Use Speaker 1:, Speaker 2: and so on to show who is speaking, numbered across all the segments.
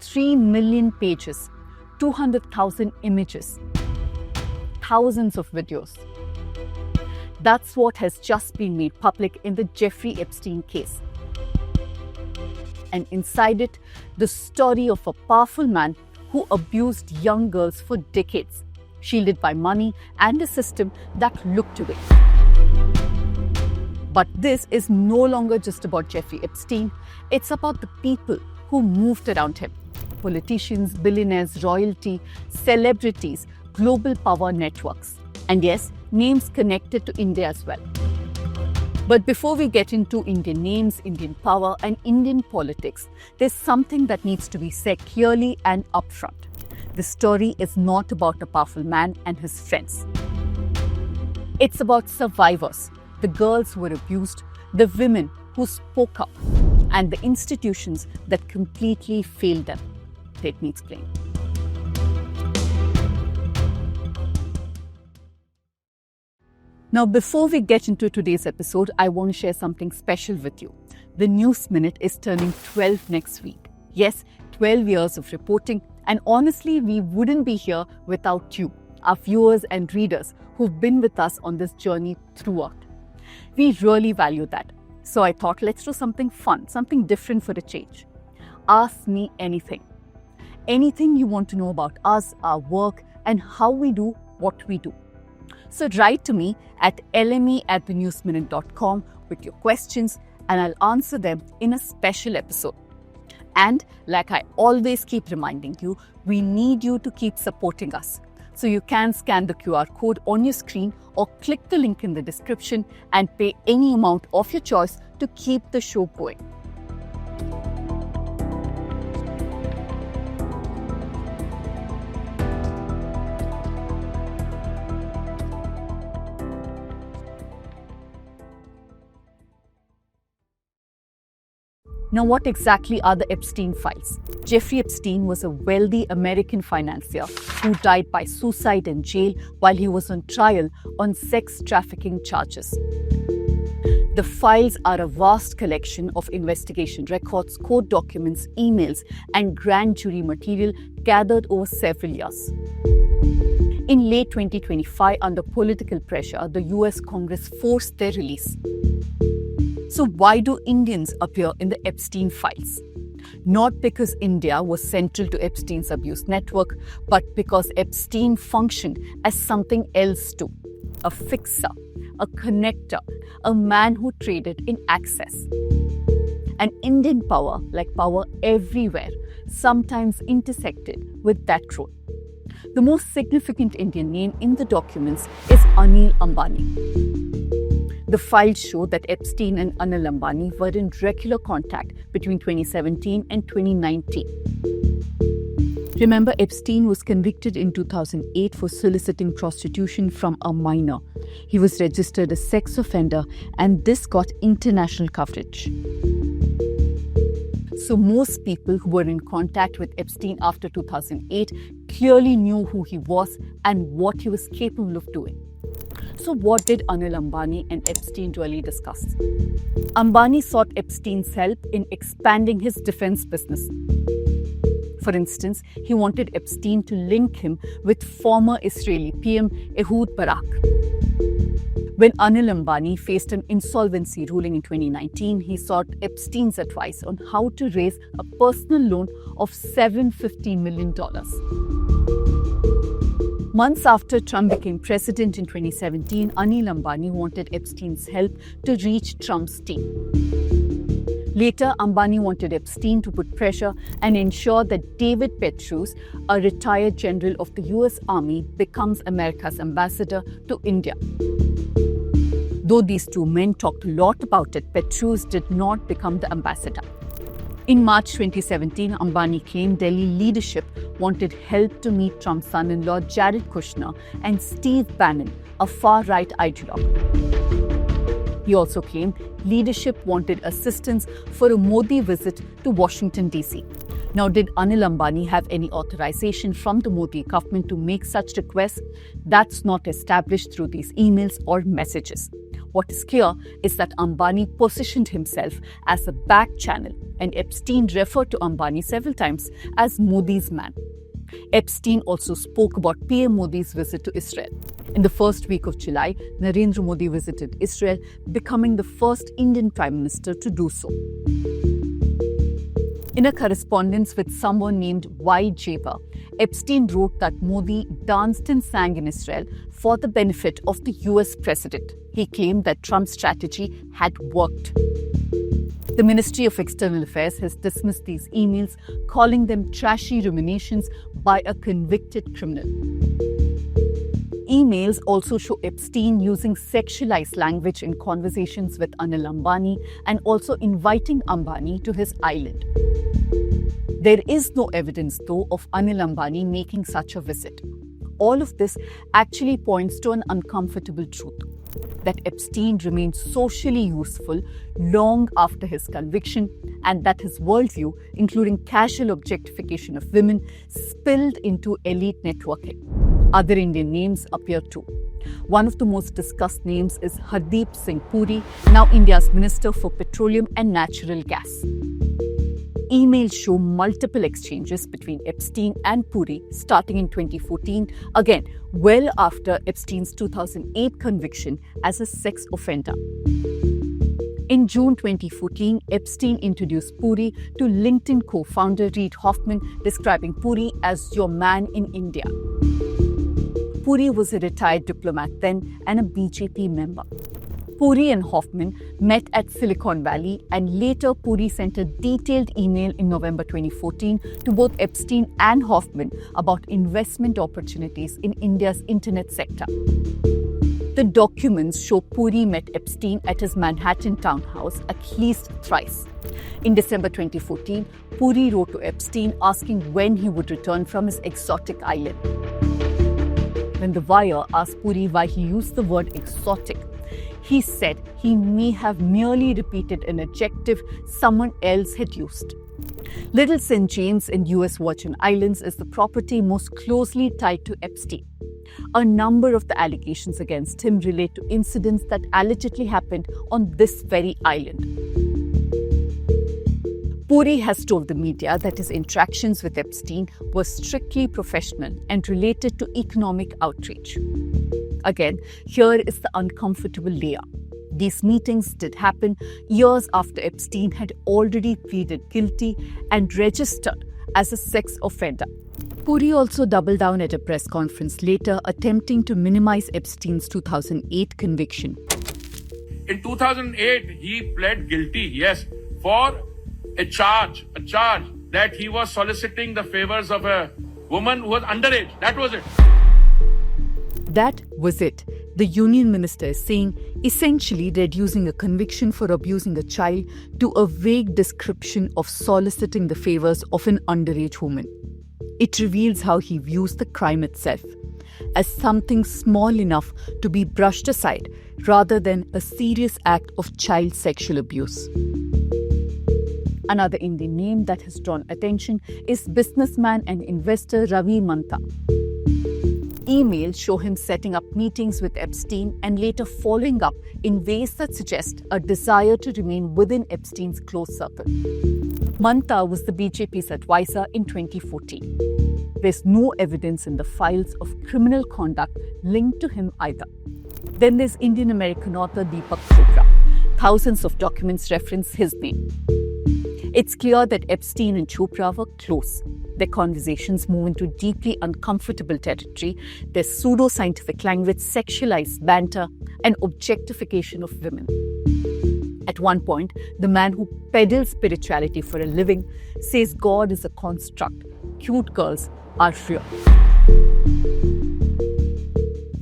Speaker 1: 3 million pages, 200,000 images, thousands of videos. That's what has just been made public in the Jeffrey Epstein case. And inside it, the story of a powerful man who abused young girls for decades, shielded by money and a system that looked away. But this is no longer just about Jeffrey Epstein. It's about the people who moved around him. Politicians, billionaires, royalty, celebrities, global power networks. And yes, names connected to India as well. But before we get into Indian names, Indian power and Indian politics, there's something that needs to be said clearly and upfront. The story is not about a powerful man and his friends. It's about survivors, the girls who were abused, the women who spoke up, and the institutions that completely failed them. Let me explain. Now, before we get into today's episode, I want to share something special with you. The News Minute is turning 12 next week. Yes, 12 years of reporting, and honestly, we wouldn't be here without you, our viewers and readers who've been with us on this journey throughout. We really value that. So I thought, let's do something fun, something different for a change. Ask me anything. Anything you want to know about us, our work, and how we do what we do. So write to me at lme@thenewsminute.com with your questions, and I'll answer them in a special episode. And like I always keep reminding you, we need you to keep supporting us. So you can scan the QR code on your screen or click the link in the description and pay any amount of your choice to keep the show going. Now, what exactly are the Epstein files? Jeffrey Epstein was a wealthy American financier who died by suicide in jail while he was on trial on sex trafficking charges. The files are a vast collection of investigation records, court documents, emails, and grand jury material gathered over several years. In late 2025, under political pressure, the US Congress forced their release. So why do Indians appear in the Epstein files? Not because India was central to Epstein's abuse network, but because Epstein functioned as something else too. A fixer, a connector, a man who traded in access. And Indian power, like power everywhere, sometimes intersected with that role. The most significant Indian name in the documents is Anil Ambani. The files show that Epstein and Anil Ambani were in regular contact between 2017 and 2019. Remember, Epstein was convicted in 2008 for soliciting prostitution from a minor. He was registered a sex offender, and this got international coverage. So most people who were in contact with Epstein after 2008 clearly knew who he was and what he was capable of doing. So what did Anil Ambani and Epstein really discuss? Ambani sought Epstein's help in expanding his defense business. For instance, he wanted Epstein to link him with former Israeli PM Ehud Barak. When Anil Ambani faced an insolvency ruling in 2019, he sought Epstein's advice on how to raise a personal loan of $750 million. Months after Trump became president in 2017, Anil Ambani wanted Epstein's help to reach Trump's team. Later, Ambani wanted Epstein to put pressure and ensure that David Petraeus, a retired general of the US Army, becomes America's ambassador to India. Though these two men talked a lot about it, Petraeus did not become the ambassador. In March 2017, Ambani claimed Delhi leadership wanted help to meet Trump's son-in-law Jared Kushner and Steve Bannon, a far-right ideologue. He also claimed leadership wanted assistance for a Modi visit to Washington, D.C. Now, did Anil Ambani have any authorization from the Modi government to make such requests? That's not established through these emails or messages. What is clear is that Ambani positioned himself as a back channel, and Epstein referred to Ambani several times as Modi's man. Epstein also spoke about PM Modi's visit to Israel. In the first week of July, Narendra Modi visited Israel, becoming the first Indian Prime Minister to do so. In a correspondence with someone named Y. Jaber, Epstein wrote that Modi danced and sang in Israel for the benefit of the US president. He claimed that Trump's strategy had worked. The Ministry of External Affairs has dismissed these emails, calling them trashy ruminations by a convicted criminal. Emails also show Epstein using sexualized language in conversations with Anil Ambani and also inviting Ambani to his island. There is no evidence, though, of Anil Ambani making such a visit. All of this actually points to an uncomfortable truth, that Epstein remained socially useful long after his conviction, and that his worldview, including casual objectification of women, spilled into elite networking. Other Indian names appear too. One of the most discussed names is Hardeep Singh Puri, now India's Minister for Petroleum and Natural Gas. Emails show multiple exchanges between Epstein and Puri starting in 2014, again well after Epstein's 2008 conviction as a sex offender. In June 2014, Epstein introduced Puri to LinkedIn co-founder Reid Hoffman, describing Puri as your man in India. Puri was a retired diplomat then and a BJP member. Puri and Hoffman met at Silicon Valley, and later Puri sent a detailed email in November 2014 to both Epstein and Hoffman about investment opportunities in India's internet sector. The documents show Puri met Epstein at his Manhattan townhouse at least thrice. In December 2014, Puri wrote to Epstein asking when he would return from his exotic island. When the Wire asked Puri why he used the word exotic, he said he may have merely repeated an adjective someone else had used. Little St. James in US Virgin Islands is the property most closely tied to Epstein. A number of the allegations against him relate to incidents that allegedly happened on this very island. Puri has told the media that his interactions with Epstein were strictly professional and related to economic outreach. Again, here is the uncomfortable layer. These meetings did happen years after Epstein had already pleaded guilty and registered as a sex offender. Puri also doubled down at a press conference later, attempting to minimize Epstein's 2008 conviction.
Speaker 2: In 2008, he pled guilty, yes, for a charge that he was soliciting the favors of a woman who was underage. That was it.
Speaker 1: That was it. The union minister is saying, essentially reducing a conviction for abusing a child to a vague description of soliciting the favors of an underage woman. It reveals how he views the crime itself, as something small enough to be brushed aside rather than a serious act of child sexual abuse. Another Indian name that has drawn attention is businessman and investor Ravi Mantha. Emails show him setting up meetings with Epstein and later following up in ways that suggest a desire to remain within Epstein's close circle. Mantha was the BJP's advisor in 2014. There's no evidence in the files of criminal conduct linked to him either. Then there's Indian-American author Deepak Chopra. Thousands of documents reference his name. It's clear that Epstein and Chopra were close. Their conversations move into deeply uncomfortable territory. There's pseudo-scientific language, sexualized banter, and objectification of women. At one point, the man who peddles spirituality for a living says God is a construct. Cute girls are real.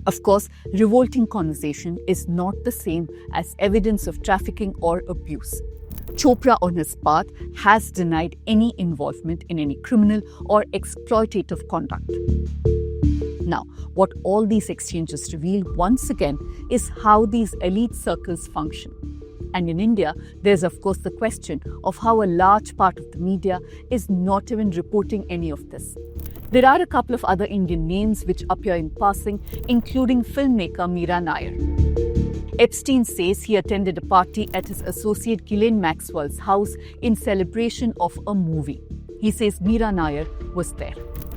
Speaker 1: Of course, revolting conversation is not the same as evidence of trafficking or abuse. Chopra, on his part, has denied any involvement in any criminal or exploitative conduct. Now, what all these exchanges reveal once again is how these elite circles function. And in India, there's of course the question of how a large part of the media is not even reporting any of this. There are a couple of other Indian names which appear in passing, including filmmaker Meera Nair. Epstein says he attended a party at his associate Ghislaine Maxwell's house in celebration of a movie. He says Meera Nair was there.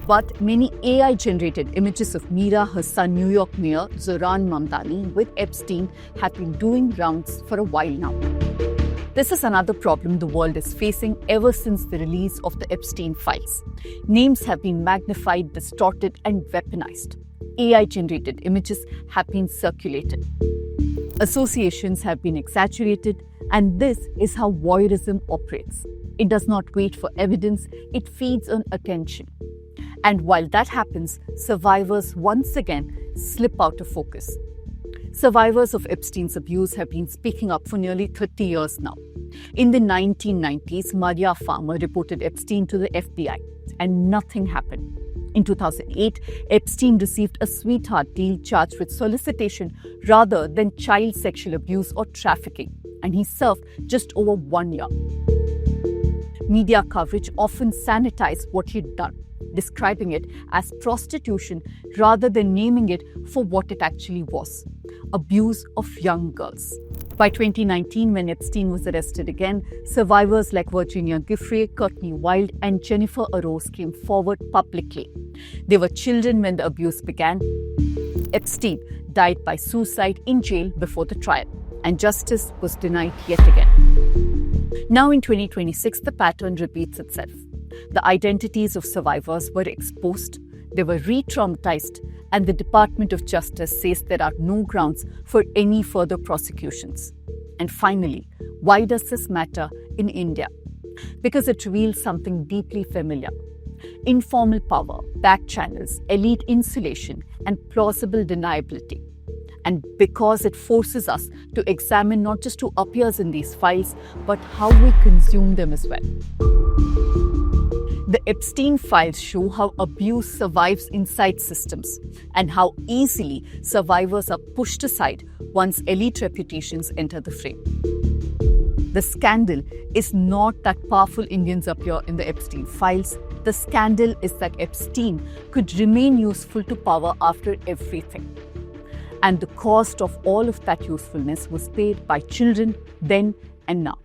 Speaker 1: But many AI-generated images of Meera, her son New York Mayor Zoran Mamdani with Epstein have been doing rounds for a while now. This is another problem the world is facing ever since the release of the Epstein files. Names have been magnified, distorted, and weaponized. AI-generated images have been circulated. Associations have been exaggerated, and this is how voyeurism operates. It does not wait for evidence, it feeds on attention. And while that happens, survivors once again slip out of focus. Survivors of Epstein's abuse have been speaking up for nearly 30 years now. In the 1990s, Maria Farmer reported Epstein to the FBI, and nothing happened. In 2008, Epstein received a sweetheart deal charged with solicitation rather than child sexual abuse or trafficking, and he served just over 1 year. Media coverage often sanitized what he'd done, describing it as prostitution rather than naming it for what it actually was: abuse of young girls. By 2019, when Epstein was arrested again, survivors like Virginia Giuffre, Courtney Wild, and Jennifer Arose came forward publicly. They were children when the abuse began. Epstein died by suicide in jail before the trial, and justice was denied yet again. Now in 2026, the pattern repeats itself. The identities of survivors were exposed, they were re-traumatized, and the Department of Justice says there are no grounds for any further prosecutions. And finally, why does this matter in India? Because it reveals something deeply familiar. Informal power, back channels, elite insulation, and plausible deniability. And because it forces us to examine not just who appears in these files, but how we consume them as well. The Epstein files show how abuse survives inside systems and how easily survivors are pushed aside once elite reputations enter the frame. The scandal is not that powerful Indians appear in the Epstein files. The scandal is that Epstein could remain useful to power after everything. And the cost of all of that usefulness was paid by children then and now.